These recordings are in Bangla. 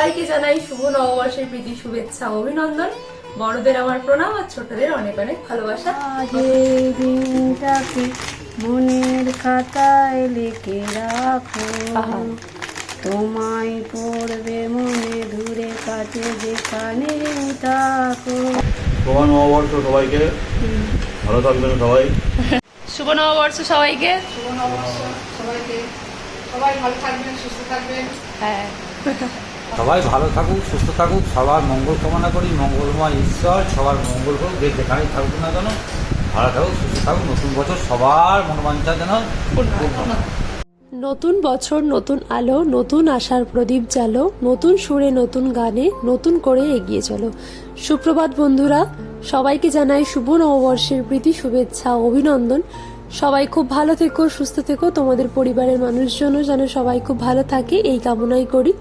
সবাইকে জানাই শুভ নববর্ষের প্রীতি শুভেচ্ছা অভিনন্দন। বড়দের আমার প্রণাম আর ছোটদের অনেক অনেক ভালোবাসা। এই দিনটাকে মনের খাতায় লিখে রাখো, তোমায় পড়বে মনে দূরে কাছে যেখানে থাকো। শুভ নববর্ষ সবাইকে, ভালো থাকবেন সবাই। শুভ নববর্ষ সবাইকে। শুভ নববর্ষ সবাইকে, সবাই ভালো থাকবেন, সুস্থ থাকবেন। হ্যাঁ, সবাই ভালো থাকুক, সুস্থ থাকুক, সবার মঙ্গল কামনা করি। মঙ্গলময় ঈশ্বর সবার মঙ্গল করুক, যে যেখানেই থাকুক না কেন ভালো থাকুক, সুস্থ থাকুক। নতুন বছর সবার মনোবাঞ্ছা যেন পূর্ণ হয়। নতুন বছর, নতুন আলো, নতুন আশার প্রদীপ জ্বালো, নতুন সুরে, নতুন গানে, নতুন করে এগিয়ে চলো। সুপ্রভাত বন্ধুরা, সবাইকে জানাই শুভ নববর্ষের প্রীতি শুভেচ্ছা অভিনন্দন। সবাই খুব ভালো থেকো, সুস্থ থেকো, তোমাদের পরিবারের মানুষজনও যেন সবাই খুব ভালো থাকে এই কামনাই করি।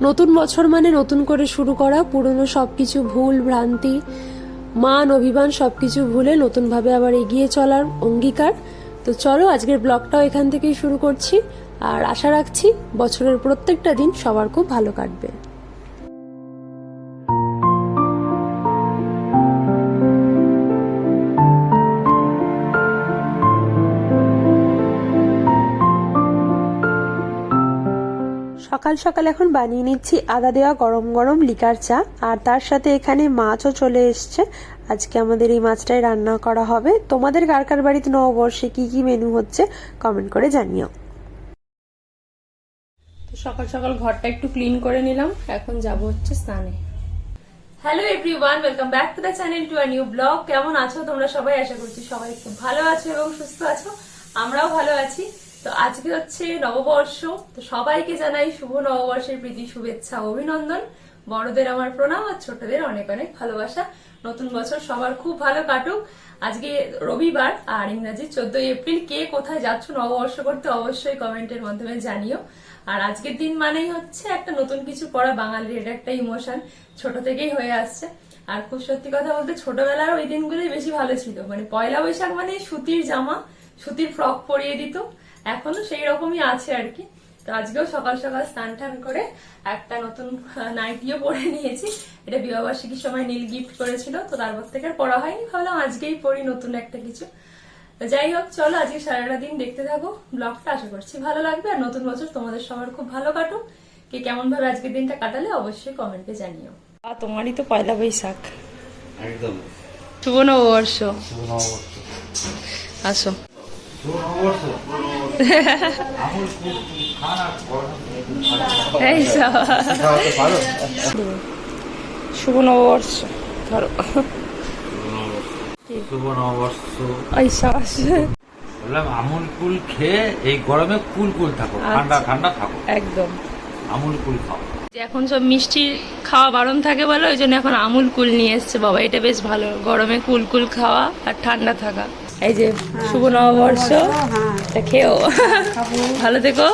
নতুন বছর মানে নতুন করে শুরু করা, পুরনো সবকিছু ভুল ভ্রান্তি মান অভিমান সবকিছু ভুলে নতুনভাবে আবার এগিয়ে চলার অঙ্গীকার। তো চলো আজকের ব্লগটাও এখান থেকেই শুরু করছি, আর আশা রাখছি বছরের প্রত্যেকটা দিন সবার খুব ভালো কাটবে। সকাল সকাল এখন বানিয়ে নিচ্ছি আদা দেওয়া গরম গরম লিকার চা, আর তার সাথে এখানে মাছও চলে এসছে। আজকে আমাদের এই মাছটাই রান্না করা হবে। তোমাদের কার কার বাড়িতে নববর্ষে কি কি মেনু হচ্ছে কমেন্ট করে জানিও। তো সকাল সকাল ঘরটা একটু ক্লিন করে নিলাম, এখন যাব হচ্ছে স্নানে। Hello everyone, welcome back to the channel, to a new blog. কেমন আছো তোমরা সবাই? আশা করছি সবাই খুব ভালো আছো এবং সুস্থ আছো। আমরাও ভালো আছি। তো আজকে হচ্ছে নববর্ষ, তো সবাইকে জানাই শুভ নববর্ষের প্রীতি শুভেচ্ছা অভিনন্দন। বড়দের আমার প্রণাম আর ছোটদের অনেক অনেক ভালোবাসা। নতুন বছর সবার খুব ভালো কাটুক। আজকে রবিবার আর ইংরাজি 14 এপ্রিল। কে কোথায় যাচ্ছ নববর্ষ করতে অবশ্যই কমেন্টের মাধ্যমে জানিও। আর আজকের দিন মানেই হচ্ছে একটা নতুন কিছু পড়া, বাঙালির এটা একটা ইমোশন ছোট থেকেই হয়ে আসছে। আর খুব সত্যি কথা বলতে ছোটবেলার ওই দিনগুলোই বেশি ভালো ছিল। মানে পয়লা বৈশাখ মানে সুতির জামা, সুতির ফ্রক পরিয়ে দিত, এখনো সেই রকমই আছে আর কি। তো আজকেও সকাল সকাল স্নান টান করে একটা নতুন নাইটিও পরে নিয়েছি। এটা বিবাহবার্ষিকীর সময় নীল গিফট করেছিল, তো তারপর থেকে আর পরা হয়নি, ভাবলাম আজকেই পরি নতুন একটা কিছু। তো যাই হোক, চলো আজকে সারাটা দিন দেখতে থাকো ব্লগটা, আশা করছি ভালো লাগবে। আর নতুন বছর তোমাদের সবার খুব ভালো কাটুক। কে কেমন ভাবে আজকের দিনটা কাটালে অবশ্যই কমেন্টে জানিও। আর তোমারই তো পয়লা বৈশাখ, একদম শুভ নববর্ষ। শুভ নববর্ষ। আসো। শুভ নববর্ষ। আমুল খানা এই ভালো। শুভ নববর্ষ ধরো। শুভ নববর্ষ। বললাম আমুল কুল খেয়ে এই গরমে কুল কুল থাকো, ঠান্ডা ঠান্ডা থাকো, একদম আমুল কুল খাও। এখন সব মিষ্টি খাওয়া বারণ থাকে বলো, ওই জন্য এখন আমুল কুল নিয়ে এসছে বাবা। এটা বেশ ভালো, গরমে কুল কুল খাওয়া আর ঠান্ডা থাকা। এই যে শুভ নববর্ষ, এটা খেও, ভালো থেকো।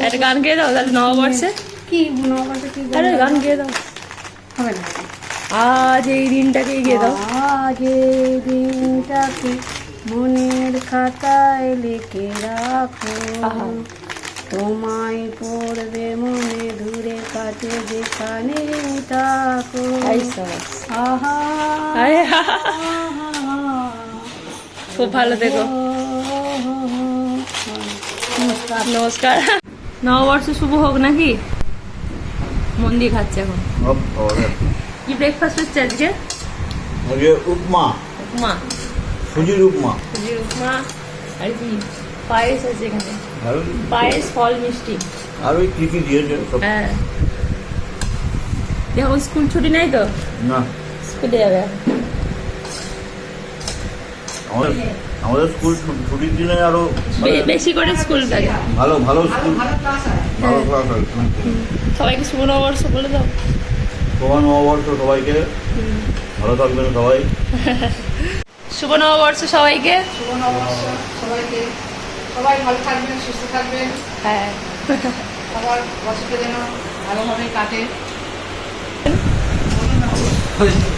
একটা গান গেয়ে দাও তাহলে নববর্ষে। কি নববর্ষে কি আরে গান গেয়ে দাও, হবে না? আজ এই দিনটাকে গিয়ে দাও। আজ এই দিনটাকে মনের খাতায় লিখে রাখো, তোমায় পড়বে মনে দূরে কাছে যেখানে থাকো। আহা, আরে খুব ভালো থেকো। নমস্কার। নববর্ষ শুভ হোক নাকি? মন দিয়ে খাচ্ছে এখন। কি ব্রেকফাস্ট হচ্ছে আজকে? আজকে উপমা, উপমা, সুজির উপমা। সুজির উপমা আর কি পায়েস আছে এখানে, পায়েস ফল মিষ্টি আর ওই কি কি দিয়েছে সব। হ্যাঁ, এখন স্কুল ছুটি নাই তো, না, স্কুলে যাবে এখন। আমাদের স্কুল ছুটির দিনে আরো বেশি করে স্কুল থাকে। ভালো ভালো স্কুল, ভালো ক্লাস হয়। সবাইকে শুভ নববর্ষ বলে দাও। শুভ নববর্ষ সবাইকে, ভালো থাকবেন সবাই। শুভ নববর্ষ সবাইকে। শুভ নববর্ষ সবাইকে, সবাই ভালো থাকবেন, সুস্থ থাকবেন। হ্যাঁ, সবার বছরটা যেন ভালোভাবে কাটে।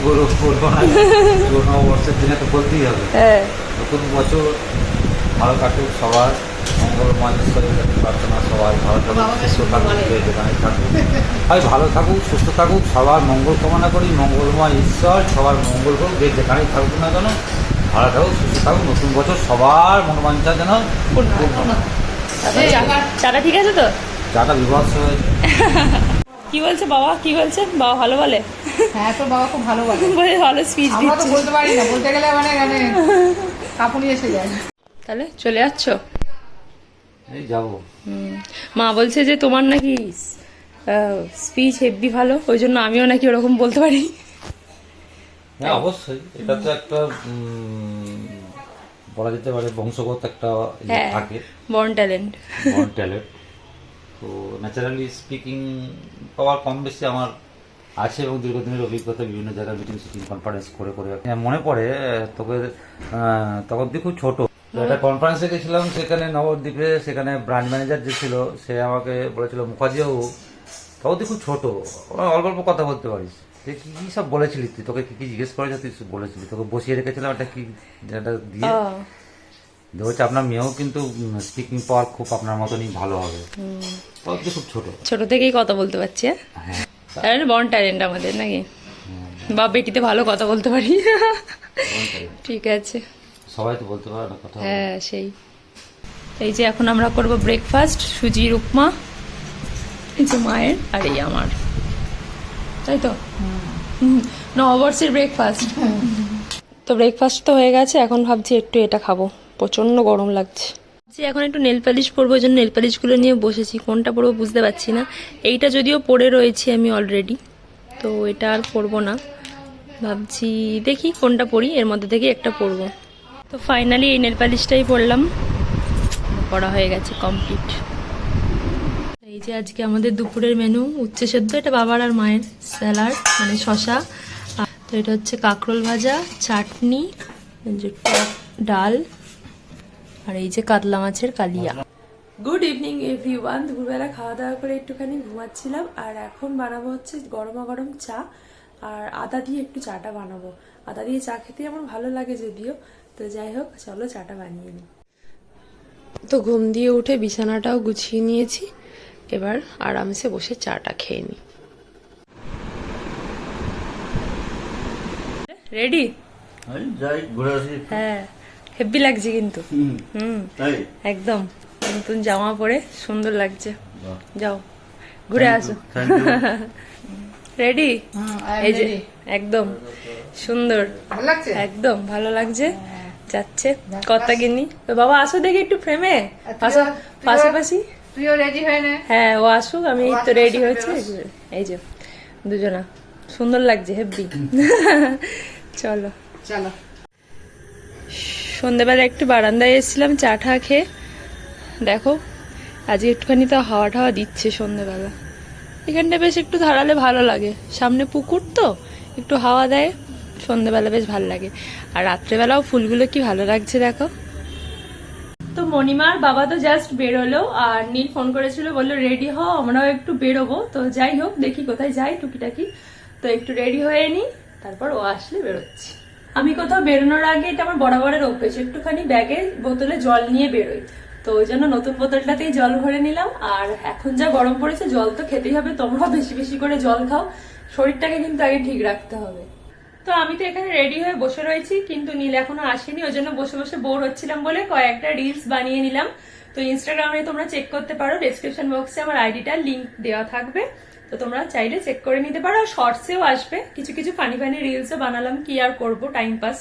বলবো না, শুভ নববর্ষের দিনে তো বলতেই হবে। হ্যাঁ, নতুন বছর ভালো কাটুক সবার, মঙ্গলময় ঈশ্বরের কাছে প্রার্থনা সবাই ভালো থাকুক সুস্থ থাকুক যে যেখানে থাকুক সবাই ভালো থাকুক সুস্থ থাকুক সবার মঙ্গল কামনা করি মঙ্গলময় ঈশ্বর সবার মঙ্গল করুক যে যেখানেই থাকুক না কেন ভালো থাকুক সুস্থ থাকুক নতুন বছর সবার মনোবাঞ্ছা যেন পূর্ণ হয়। চাটা ঠিক আছে তো? যাটা বিভৎস হয়েছে কি বলছে বাবা, কি বলছে বাবা? ভালো বলে? হ্যাঁ, তোর বাবা খুব ভালো বলে। বলে ভালো স্পিচ আমরা তো দিচ্ছে। বলতে পারি না, বলতে গেলে মানে কাপুনি এসে যায়। তাহলে চলে যাচ্ছ? এই যাবো। মা বলছে যে তোমার নাকি স্পিচ হেভি ভালো, ওই জন্য আমিও নাকি ওরকম বলতে পারি। হ্যাঁ অবশ্যই, এটা তো একটা বলা যেতে পারে বংশগত একটা হ্যাঁ, থাকে, বর্ন ট্যালেন্ট। ট্যালেন্ট। তো ন্যাচারালি স্পিকিং পাওয়ার কম বেশি আমার আছে এবং দীর্ঘদিনের অভিজ্ঞতা বিভিন্ন জায়গায় মিটিং সিটিং কনফারেন্স করে করে মনে পড়ে তোকে তখন তুই খুব ছোট একটা কনফারেন্সে গেছিলাম, সেখানে নবদ্বীপে, সেখানে ব্রাঞ্চ ম্যানেজার যে ছিল সে আমাকে বলেছিল মুখার্জিবাবু তখন তুই খুব ছোট, অল্প অল্প কথা বলতে পারিস, তুই কি কি সব বলেছিলি, তুই তোকে কি কি জিজ্ঞেস করেছে তুই বলেছিলি, তোকে বসিয়ে রেখেছিলাম একটা কি যেটা দিয়ে হচ্ছে আপনার মেয়েও কিন্তু স্পিকিং পাওয়ার খুব আপনার মতনই ভালো হবে। তখন তুই খুব ছোট, ছোট থেকেই কথা বলতে পারছি। হ্যাঁ, বর্ন ট্যালেন্ট আমাদের নাকি, বা বেটিতে ভালো কথা বলতে পারি। ঠিক আছে, সবাই তো বলতে পারে না কথা। হ্যাঁ সেই। এই যে এখন আমরা করব ব্রেকফাস্ট, সুজির উপমা, এই যে মায়ের আর এই আমার, তাই তো নববর্ষের ব্রেকফাস্ট। তো ব্রেকফাস্ট তো হয়ে গেছে, এখন ভাবছি একটু এটা খাবো, প্রচন্ড গরম লাগছে। এখন একটু নেল পালিশ পরবো, ওই জন্য নেল পালিশগুলো নিয়ে বসেছি, কোনটা পরবো বুঝতে পারছি না। এইটা যদিও পরে রয়েছি আমি অলরেডি, তো এটা আর পরবো না, ভাবছি দেখি কোনটা পরি, এর মধ্যে থেকে একটা পরবো। তো ফাইনালি এই নেল পালিশটাই পরলাম, পড়া হয়ে গেছে কমপ্লিট। এই যে আজকে আমাদের দুপুরের মেনু উচ্ছে সেদ্ধ, এটা বাবার আর মায়ের, স্যালাড মানে শশা, তো এটা হচ্ছে কাঁকরোল ভাজা, চাটনি, এই যে টক ডাল, আর এই যে কাতলা মাছের কালিয়া। Good evening everyone. দুপুরবেলা খাওয়া দাওয়া করে একটুখানি ঘুমাচ্ছিলাম, আর এখন বানাবো হচ্ছে গরমা গরম চা, আর আদা দিয়ে একটু চাটা বানাবো। আদা দিয়ে চা খেতে আমার ভালো লাগে যদিও, তো যাই হোক চলো চাটা বানিয়ে নিই। তো ঘুম দিয়ে উঠে বিছানাটাও গুছিয়ে নিয়েছি, এবার আরামসে বসে চাটা খেয়ে নিই। রেডি? যাই ঘুরে আসি। হ্যাঁ, হেভি লাগছে কিন্তু। তাই একদম নতুন জামা পরে সুন্দর লাগছে। যাও ঘুরে আসো। রেডি? এই যে একদম সুন্দর, ভালো লাগছে? একদম ভালো লাগছে। যাচ্ছে কর্তা গিন্নি, বাবা আসো দেখি একটু ফ্রেমে, আসো পাশাপাশি। তুইও রেডি হয়ে নে। হ্যাঁ ও আসুক, আমি এই তো রেডি হয়েছি। এই যে দুজনা সুন্দর লাগছে হেভি। চলো চলো। সন্ধ্যেবেলা একটু বারান্দায় এসেছিলাম চা টা খেয়ে, দেখো আজকে একটুখানি তো হাওয়া টাওয়া দিচ্ছে সন্ধ্যেবেলা, এখানটা বেশ একটু দাঁড়ালে ভালো লাগে, সামনে পুকুর তো একটু হাওয়া দেয়, সন্ধ্যেবেলা বেশ ভালো লাগে। আর রাত্রেবেলাও ফুলগুলো কি ভালো লাগছে দেখো। তো মণিমার বাবা তো জাস্ট বেরোলো, আর নীল ফোন করেছিল, বললো রেডি হও আমরাও একটু বেরোবো। তো যাই হোক দেখি কোথায় যাই টুকিটাকি, তো একটু রেডি হয়ে নি, তারপর ও আসলে বেরোচ্ছি। আমি কোথাও বেরোনোর আগে, এটা আমার বরাবরের অভ্যেস, একটুখানি ব্যাগে বোতলে জল নিয়ে বেরোই, তো ওই জন্য নতুন বোতলটাতেই জল ভরে নিলাম। আর এখন যা গরম পড়েছে জল তো খেতেই হবে, তোমরাও বেশি বেশি করে জল খাও, শরীরটাকে কিন্তু আগে ঠিক রাখতে হবে। তো আমি তো এখানে রেডি হয়ে বসে রয়েছি, কিন্তু নীল এখনো আসেনি, ওই জন্য বসে বসে বোর হচ্ছিলাম বলে কয়েকটা রিলস বানিয়ে নিলাম। তো ইনস্টাগ্রামে তোমরা চেক করতে পারো, ডেসক্রিপশন বক্সে আমার আইডিটার লিঙ্ক দেওয়া থাকবে, তো তোমরা চাইলে চেক করে নিতে পারো। আর শর্টসেও আসবে, কিছু কিছু ফানি ফানি রিলসও বানালাম, কি আর করবো টাইম পাস।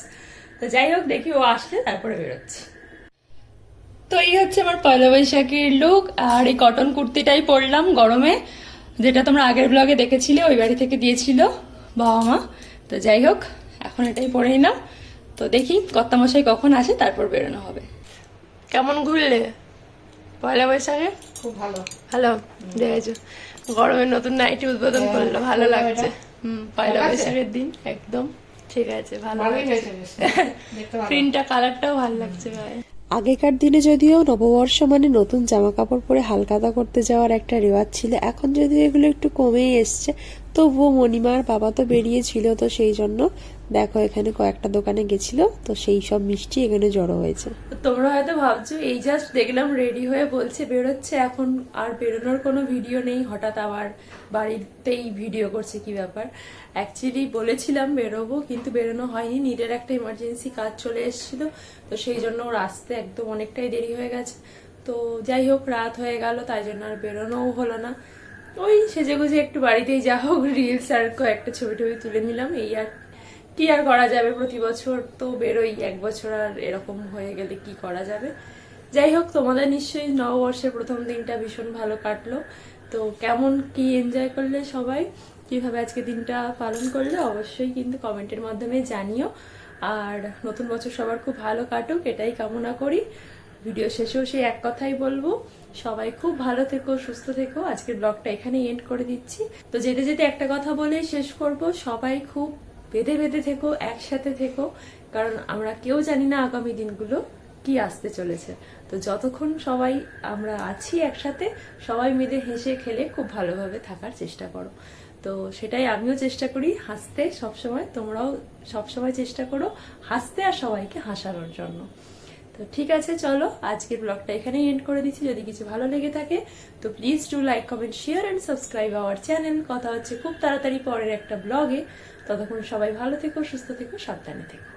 তো যাই হোক দেখি ও আসলে তারপরে বেরোচ্ছি। তো এই হচ্ছে আমার পয়লা বৈশাখের লুক, আর এই কটন কুর্তিটাই পরলাম গরমে, যেটা তোমরা আগের ব্লগে দেখেছিলে, ওই বাড়ি থেকে দিয়েছিল বাবা মা। তো যাই হোক এখন এটাই পরে নিলাম, তো দেখি কর্তামশাই কখন আসে তারপর বেরোনো হবে। কেমন ঘুরলে পয়লা বৈশাখে? খুব ভালো। হ্যালো, দেখেছো গরমের নতুন নাইটি উদ্বোধন করলো, ভালো লাগছে। পয়লা বৈশাখের দিন একদম ঠিক আছে, ভালো লাগছে, প্রিন্টটা কালারটাও ভালো লাগছে গায়ে। আগেকার দিনে যদিও নববর্ষ মানে নতুন জামা কাপড় পরে হালখাতা করতে যাওয়ার একটা রেওয়াজ ছিল, এখন যদিও এগুলো একটু কমেই এসছে, তবুও মণিমার বাবা তো বেরিয়েছিল, তো সেই জন্য দেখো এখানে কয়েকটা দোকানে গেছিল, তো সেই সব মিষ্টি এখানে জড়ো হয়েছে। তোমরা হয়তো ভাবছো এই জাস্ট দেখলাম রেডি হয়ে বলছে বেরোচ্ছে, এখন আর বেরোনোর কোনো ভিডিও নেই, হঠাৎ আবার বাড়িতেই ভিডিও করছে, কি ব্যাপার। অ্যাকচুয়ালি বলেছিলাম বেরোবো, কিন্তু বেরোনো হয়নি, নিজের একটা ইমার্জেন্সি কাজ চলে এসেছিল, তো সেই জন্য ওর আসতে একদম অনেকটাই দেরি হয়ে গেছে। তো যাই হোক, রাত হয়ে গেল, তাই জন্য আর বেরোনোও হলো না। ওই সেজেগুজে একটু বাড়িতেই যা হোক রিলস আর কয়েকটা ছবি টবি তুলে নিলাম, এই আর কি আর করা যাবে, প্রতি বছর তো বেরোই, এক বছর আর এরকম হয়ে গেলে কি করা যাবে। যাই হোক, তোমাদের নিশ্চয়ই নববর্ষের প্রথম দিনটা ভীষণ ভালো কাটলো, তো কেমন কি এনজয় করলে সবাই, কিভাবে আজকে দিনটা পালন করলে অবশ্যই কিন্তু কমেন্টের মাধ্যমে জানিও। আর নতুন বছর সবার খুব ভালো কাটুক এটাই কামনা করি। ভিডিও শেষেও সেই এক কথাই বলবো, সবাই খুব ভালো থেকো, সুস্থ থেকো। আজকের ব্লগটা এখানে এন্ড করে দিচ্ছি। তো যেতে যেতে একটা কথা বলেই শেষ করব, সবাই খুব বেঁধে বেঁধে থেকো, একসাথে থেকো, কারণ আমরা কেউ জানি না আগামী দিনগুলো কি আসতে চলেছে। তো যতক্ষণ সবাই আমরা আছি একসাথে, সবাই মিলে হেসে খেলে খুব ভালোভাবে থাকার চেষ্টা করো। তো সেটাই আমিও চেষ্টা করি, হাসতে সবসময়, তোমরাও সবসময় চেষ্টা করো হাসতে আর সবাইকে হাসানোর জন্য। তো ঠিক আছে, চলো আজকের ব্লগটা এখানেই এন্ড করে দিচ্ছি। যদি কিছু ভালো লেগে থাকে তো please do like, comment, share and subscribe our channel. কথা হচ্ছে খুব তাড়াতাড়ি পরের একটা ব্লগে। ততক্ষণ সবাই ভালো থেকো, সুস্থ থেকো, সাবধানে থেকো।